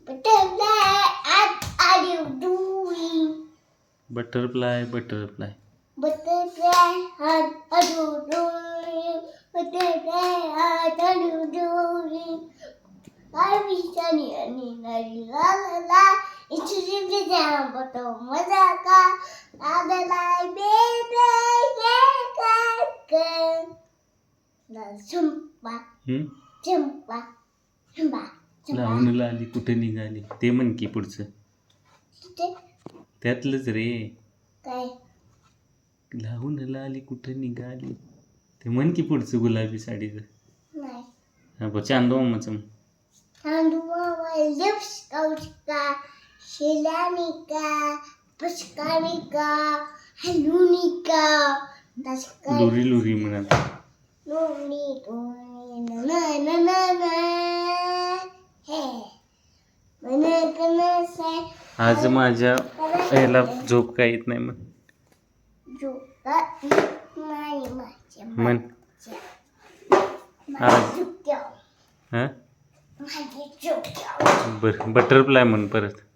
Butterfly, what are you doing? Butterfly butterfly Butterfly, what are you doing? Butterfly, what are you doing? I wish I knew la la la. It's really down, but oh, mazaka. La la la, baby, yeah, la zumba, zumba, zumba, zumba. लावून आली कुठे निघाली ते म्हण की पुढचं ते त्यातलंच रे काय लावून आली कुठे निघाली ते म्हण की पुढचं गुलाबी साडीचं नाही हा बघ चांदो मग Tanduawa Lipskauska, Shilanika, Puskanika, Halunika, Daska, लुरी लुरी म्हणत Luni, na na na na, hey, na say, आज माझ्या याला झोप काय येत नाही मग Juka, my म्हण आज हा my बर बटरफ्लाय म्हण परत